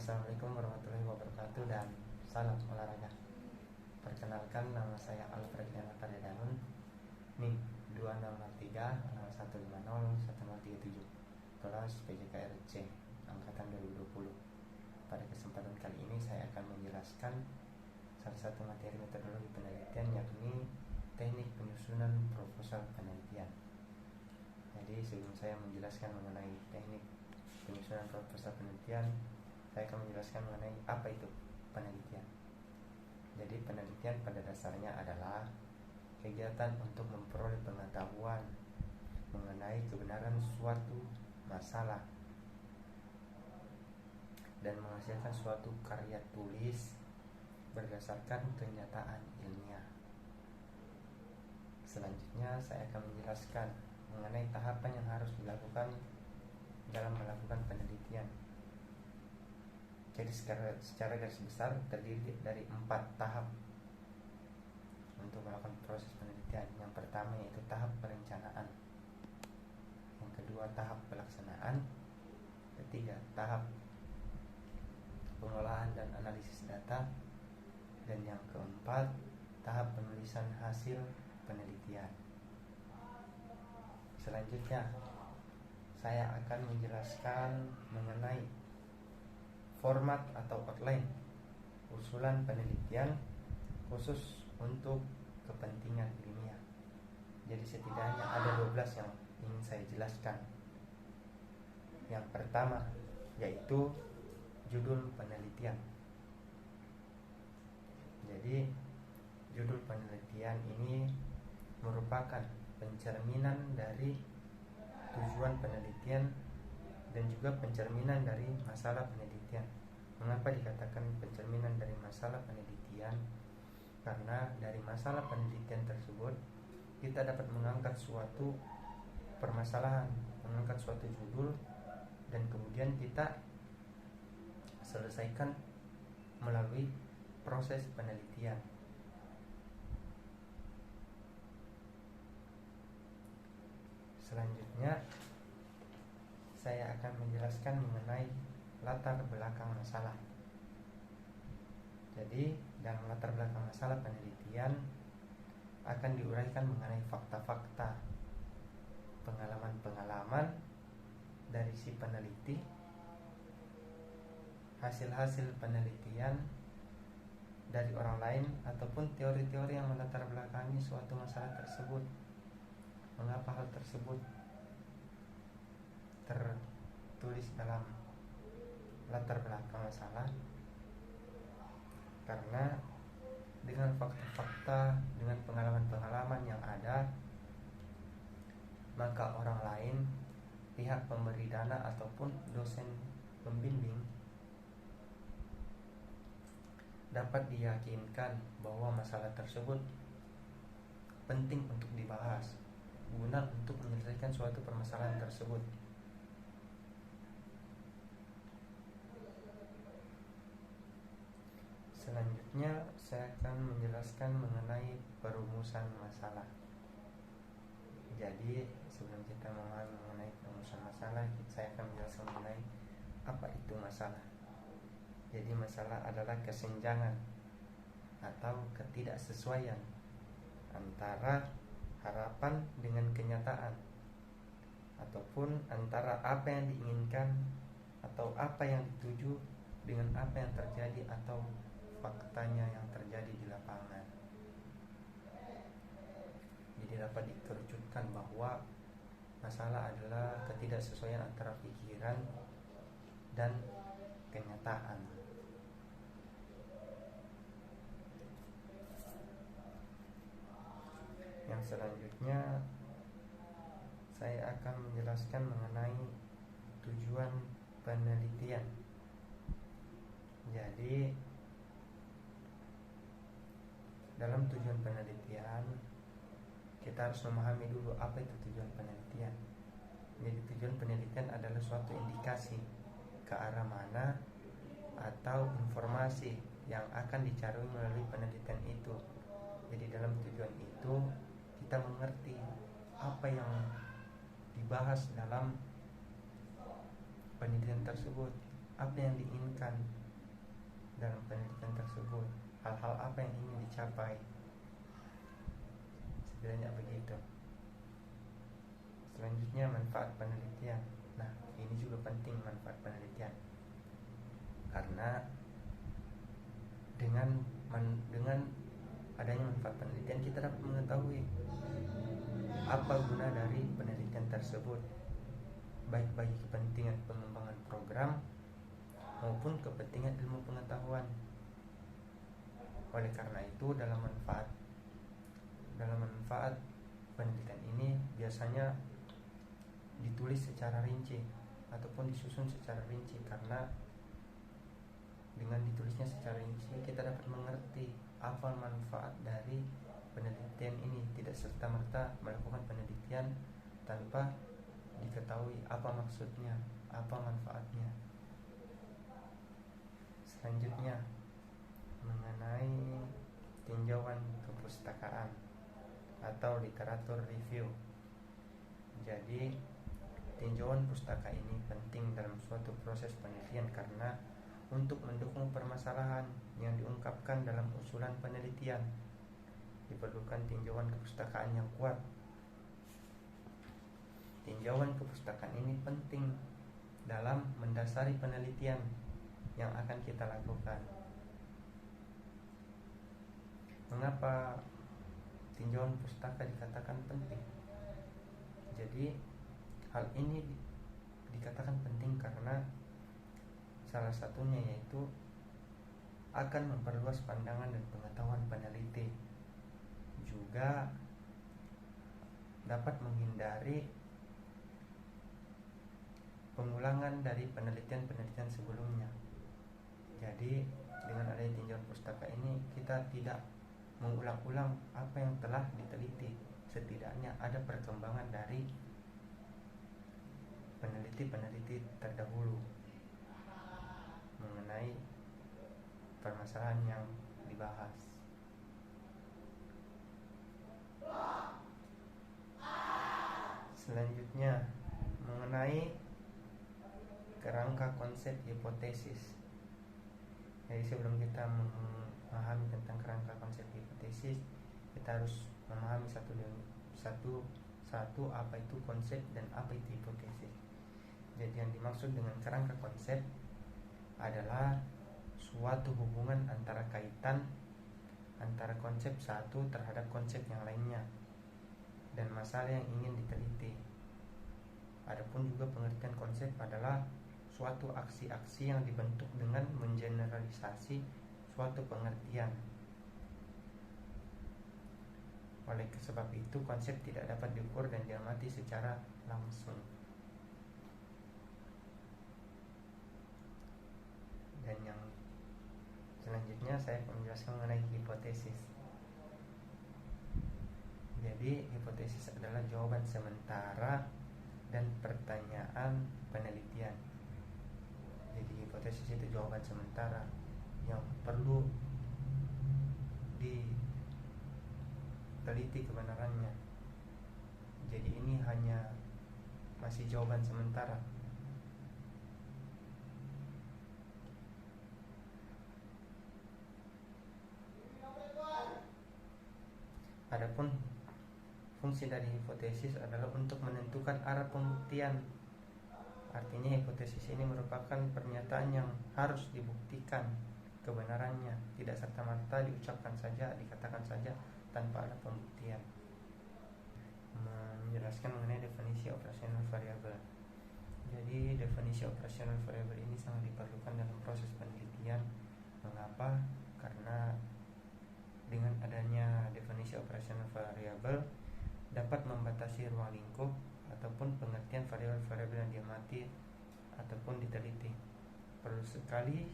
Assalamualaikum warahmatullahi wabarakatuh dan salam olahraga. Perkenalkan, nama saya Alfred Danun, NIM 2603-0150-1037, kelas PJKRC angkatan 2020. Pada kesempatan kali ini saya akan menjelaskan salah satu materi metodologi penelitian, yakni teknik penyusunan proposal penelitian. Jadi sebelum saya menjelaskan mengenai teknik penyusunan proposal penelitian, saya akan menjelaskan mengenai apa itu penelitian. Jadi penelitian pada dasarnya adalah kegiatan untuk memperoleh pengetahuan mengenai kebenaran suatu masalah dan menghasilkan suatu karya tulis berdasarkan kenyataan ilmiah. Selanjutnya saya akan menjelaskan mengenai tahapan yang harus dilakukan dalam melakukan penelitian. Jadi secara garis besar terdiri dari 4 tahap untuk melakukan proses penelitian. Yang pertama yaitu tahap perencanaan, yang kedua tahap pelaksanaan, ketiga tahap pengolahan dan analisis data, dan yang keempat tahap penulisan hasil penelitian. Selanjutnya saya akan menjelaskan mengenai format atau outline usulan penelitian khusus untuk kepentingan ilmiah. Jadi setidaknya ada 12 yang ingin saya jelaskan. Yang pertama yaitu judul penelitian. Jadi judul penelitian ini merupakan pencerminan dari tujuan penelitian dan juga pencerminan dari masalah penelitian. Mengapa dikatakan pencerminan dari masalah penelitian? Karena dari masalah penelitian tersebut kita dapat mengangkat suatu permasalahan, mengangkat suatu judul, dan kemudian kita selesaikan melalui proses penelitian. Selanjutnya saya akan menjelaskan mengenai latar belakang masalah. Jadi dalam latar belakang masalah penelitian akan diuraikan mengenai fakta-fakta, pengalaman-pengalaman dari si peneliti, hasil-hasil penelitian dari orang lain, ataupun teori-teori yang melatar belakangi suatu masalah tersebut. Mengapa hal tersebut tertulis dalam latar belakang masalah? Karena dengan fakta-fakta, dengan pengalaman-pengalaman yang ada, maka orang lain, pihak pemberi dana ataupun dosen pembimbing dapat diyakinkan bahwa masalah tersebut penting untuk dibahas guna untuk menyelesaikan suatu permasalahan tersebut. Selanjutnya saya akan menjelaskan mengenai perumusan masalah. Jadi sebelum kita memahami mengenai perumusan masalah, saya akan menjelaskan mengenai apa itu masalah. Jadi masalah adalah kesenjangan atau ketidaksesuaian antara harapan dengan kenyataan, ataupun antara apa yang diinginkan atau apa yang dituju dengan apa yang terjadi atau faktanya yang terjadi di lapangan. Jadi dapat dikerucutkan bahwa masalah adalah ketidaksesuaian antara pikiran dan kenyataan. Yang selanjutnya saya akan menjelaskan mengenai tujuan penelitian. Jadi dalam tujuan penelitian kita harus memahami dulu apa itu tujuan penelitian. Jadi tujuan penelitian adalah suatu indikasi ke arah mana atau informasi yang akan dicari melalui penelitian itu. Jadi dalam tujuan itu kita mengerti apa yang dibahas dalam penelitian tersebut, apa yang diinginkan dalam penelitian tersebut, hal-hal apa yang ingin dicapai, sebenarnya begitu. Selanjutnya, manfaat penelitian. Nah, ini juga penting manfaat penelitian, karena dengan adanya manfaat penelitian kita dapat mengetahui apa guna dari penelitian tersebut, baik bagi kepentingan pengembangan program maupun kepentingan ilmu pengetahuan. Oleh karena itu, dalam manfaat penelitian ini biasanya ditulis secara rinci ataupun disusun secara rinci, karena dengan ditulisnya secara rinci kita dapat mengerti apa manfaat dari penelitian ini. Tidak serta-merta melakukan penelitian tanpa diketahui apa maksudnya, apa manfaatnya. Selanjutnya, mengenai tinjauan kepustakaan atau literatur review. Jadi, tinjauan pustaka ini penting dalam suatu proses penelitian karena untuk mendukung permasalahan yang diungkapkan dalam usulan penelitian diperlukan tinjauan kepustakaan yang kuat. Tinjauan kepustakaan ini penting dalam mendasari penelitian yang akan kita lakukan. Mengapa tinjauan pustaka dikatakan penting? Jadi, hal ini dikatakan penting karena salah satunya yaitu akan memperluas pandangan dan pengetahuan peneliti, juga dapat menghindari pengulangan dari penelitian-penelitian sebelumnya. Jadi dengan adanya tinjauan pustaka ini kita tidak mengulang-ulang apa yang telah diteliti, setidaknya ada perkembangan dari peneliti-peneliti terdahulu mengenai permasalahan yang dibahas. Selanjutnya, mengenai kerangka konsep hipotesis. Jadi sebelum kita memahami tentang kerangka konsep hipotesis, kita harus memahami satu apa itu konsep dan apa itu hipotesis. Jadi yang dimaksud dengan kerangka konsep adalah suatu hubungan antara kaitan antara konsep satu terhadap konsep yang lainnya dan masalah yang ingin diteliti. Adapun juga pengertian konsep adalah suatu aksi-aksi yang dibentuk dengan mengeneralisasi suatu pengertian. Oleh sebab itu, konsep tidak dapat diukur dan diamati secara langsung. Dan yang selanjutnya saya akan menjelaskan mengenai hipotesis. Jadi hipotesis adalah jawaban sementara dan pertanyaan penelitian. Jadi hipotesis itu jawaban sementara yang perlu diteliti kebenarannya. Jadi ini hanya masih jawaban sementara. Adapun fungsi dari hipotesis adalah untuk menentukan arah pembuktian. Artinya hipotesis ini merupakan pernyataan yang harus dibuktikan kebenarannya, tidak serta-merta diucapkan saja, dikatakan saja tanpa ada pembuktian. Menjelaskan mengenai definisi operasional variabel. Jadi definisi operasional variabel ini sangat diperlukan dalam proses penelitian. Mengapa? Karena dengan adanya definisi operasional variabel dapat membatasi ruang lingkup ataupun pengertian variabel-variabel yang diamati ataupun diteliti. Perlu sekali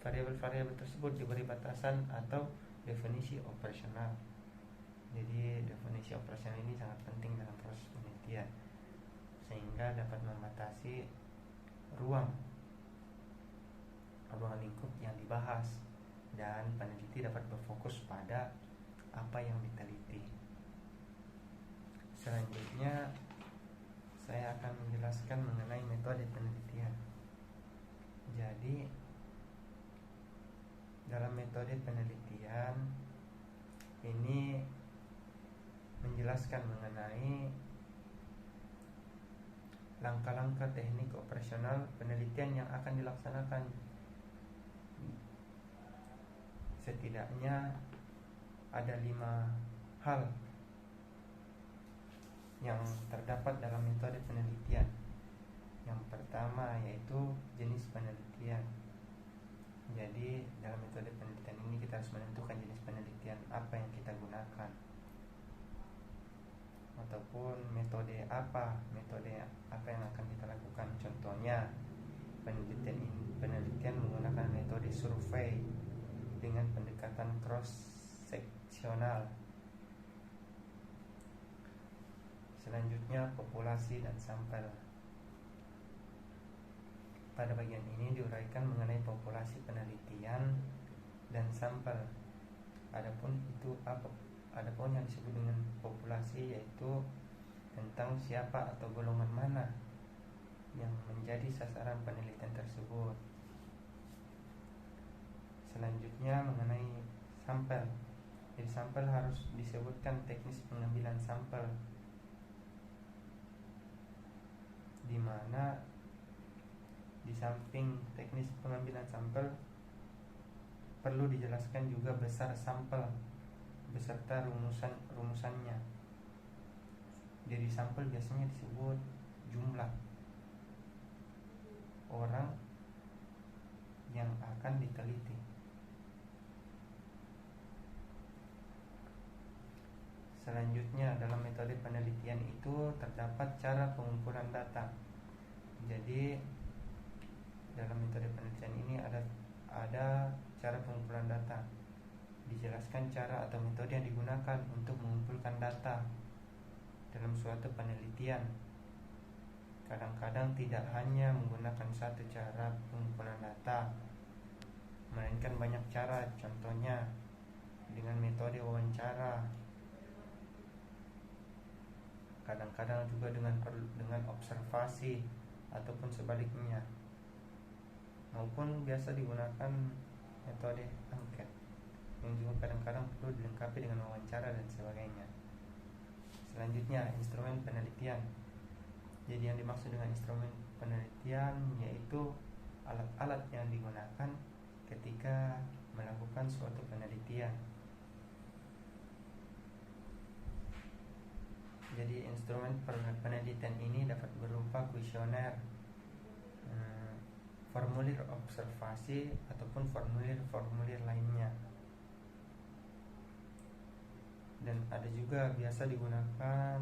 variabel-variabel tersebut diberi batasan atau definisi operasional. Jadi definisi operasional ini sangat penting dalam proses penelitian sehingga dapat membatasi ruang lingkup yang dibahas dan peneliti dapat berfokus pada apa yang diteliti. Selanjutnya saya akan menjelaskan mengenai metode penelitian. Jadi dalam metode penelitian ini menjelaskan mengenai langkah-langkah teknik operasional penelitian yang akan dilaksanakan. Setidaknya ada 5 hal yang terdapat dalam metode penelitian. Yang pertama yaitu jenis penelitian. Jadi dalam metode penelitian ini kita harus menentukan jenis penelitian apa yang kita gunakan, ataupun metode apa yang akan kita lakukan. Contohnya penelitian menggunakan metode survei dengan pendekatan cross seksional. Selanjutnya populasi dan sampel. Pada bagian ini diuraikan mengenai populasi penelitian dan sampel. Adapun yang disebut dengan populasi yaitu tentang siapa atau golongan mana yang menjadi sasaran penelitian tersebut. Selanjutnya mengenai sampel. Jadi sampel harus disebutkan teknis pengambilan sampel, di mana di samping teknis pengambilan sampel perlu dijelaskan juga besar sampel beserta rumusannya. Jadi sampel biasanya disebut jumlah orang yang akan diteliti. Selanjutnya dalam metode penelitian itu terdapat cara pengumpulan data. Jadi dalam metode penelitian ini ada cara pengumpulan data. Dijelaskan cara atau metode yang digunakan untuk mengumpulkan data dalam suatu penelitian. Kadang-kadang tidak hanya menggunakan satu cara pengumpulan data, melainkan banyak cara. Contohnya dengan metode wawancara, kadang-kadang juga dengan observasi ataupun sebaliknya, maupun biasa digunakan metode angket yang juga kadang-kadang perlu dilengkapi dengan wawancara dan sebagainya. Selanjutnya instrumen penelitian. Jadi yang dimaksud dengan instrumen penelitian yaitu alat-alat yang digunakan ketika melakukan suatu penelitian. Jadi instrumen penelitian ini dapat berupa kuesioner, formulir observasi ataupun formulir lainnya. Dan ada juga biasa digunakan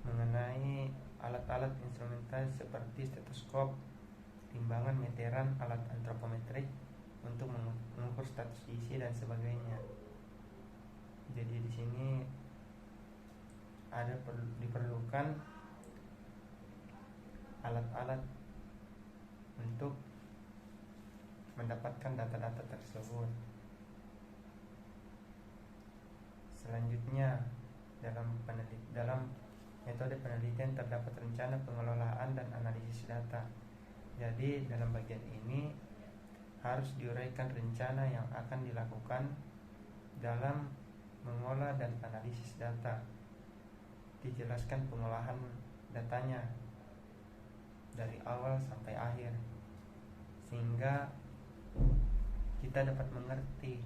mengenai alat-alat instrumental seperti stetoskop, timbangan meteran, alat antropometrik untuk mengukur status isi dan sebagainya. Jadi di sini diperlukan alat-alat untuk mendapatkan data-data tersebut. Selanjutnya dalam metode penelitian terdapat rencana pengelolaan dan analisis data. Jadi dalam bagian ini harus diuraikan rencana yang akan dilakukan dalam mengolah dan analisis data. Dijelaskan pengolahan datanya dari awal sampai akhir, sehingga kita dapat mengerti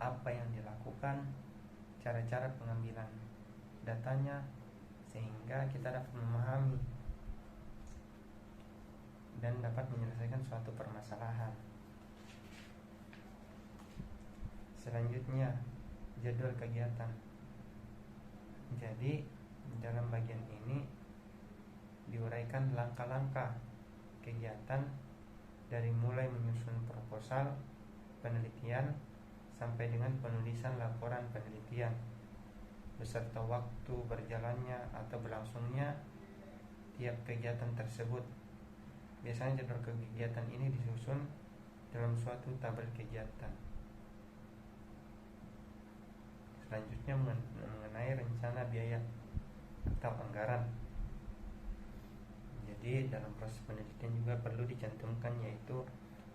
apa yang dilakukan, cara-cara pengambilan datanya, sehingga kita dapat memahami dan dapat menyelesaikan suatu permasalahan. Selanjutnya jadwal kegiatan. Jadi dalam bagian ini diuraikan langkah-langkah kegiatan dari mulai menyusun proposal penelitian sampai dengan penulisan laporan penelitian, beserta waktu berjalannya atau berlangsungnya tiap kegiatan tersebut. Biasanya jadwal kegiatan ini disusun dalam suatu tabel kegiatan. Selanjutnya mengenai rencana biaya atau anggaran. Jadi dalam proses penelitian juga perlu dicantumkan yaitu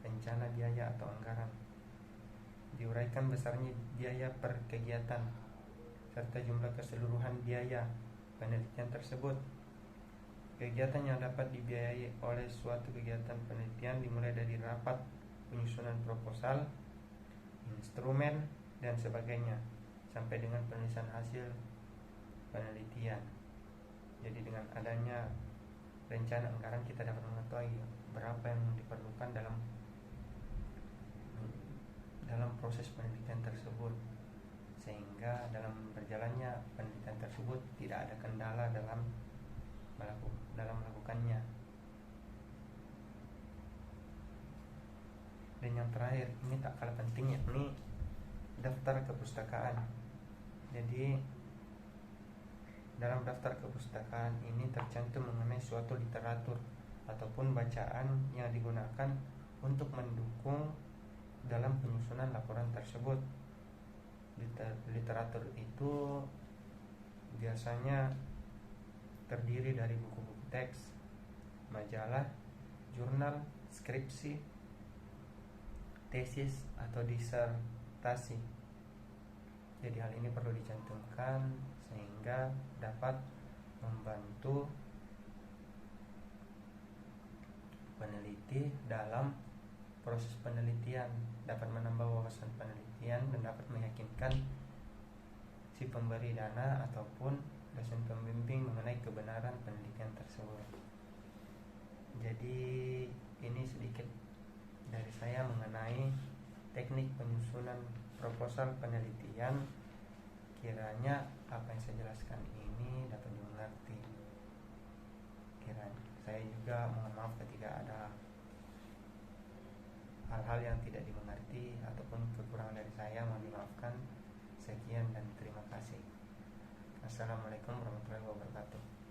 rencana biaya atau anggaran. Diuraikan besarnya biaya per kegiatan serta jumlah keseluruhan biaya penelitian tersebut. Kegiatan yang dapat dibiayai oleh suatu kegiatan penelitian dimulai dari rapat penyusunan proposal, instrumen, dan sebagainya sampai dengan penulisan hasil penelitian. Jadi dengan adanya rencana anggaran kita dapat mengetahui berapa yang diperlukan dalam proses penelitian tersebut, sehingga dalam berjalannya penelitian tersebut tidak ada kendala dalam melakukannya. Dan yang terakhir, ini tak kalah penting, yakni daftar kepustakaan. Jadi dalam daftar kepustakaan ini tercantum mengenai suatu literatur ataupun bacaan yang digunakan untuk mendukung dalam penyusunan laporan tersebut. Literatur itu biasanya terdiri dari buku-buku teks, majalah, jurnal, skripsi, tesis, atau disertasi. Jadi hal ini perlu dicantumkan sehingga dapat membantu peneliti dalam proses penelitian, dapat menambah wawasan penelitian dan dapat meyakinkan si pemberi dana ataupun dosen pembimbing mengenai kebenaran penelitian tersebut. Jadi ini sedikit dari saya mengenai teknik penyusunan proposal penelitian. Kiranya apa yang saya jelaskan ini dapat dimengerti. Kiranya saya juga mohon maaf ketika ada hal-hal yang tidak dimengerti ataupun kekurangan dari saya, mohon dimaafkan. Sekian dan terima kasih. Assalamualaikum warahmatullahi wabarakatuh.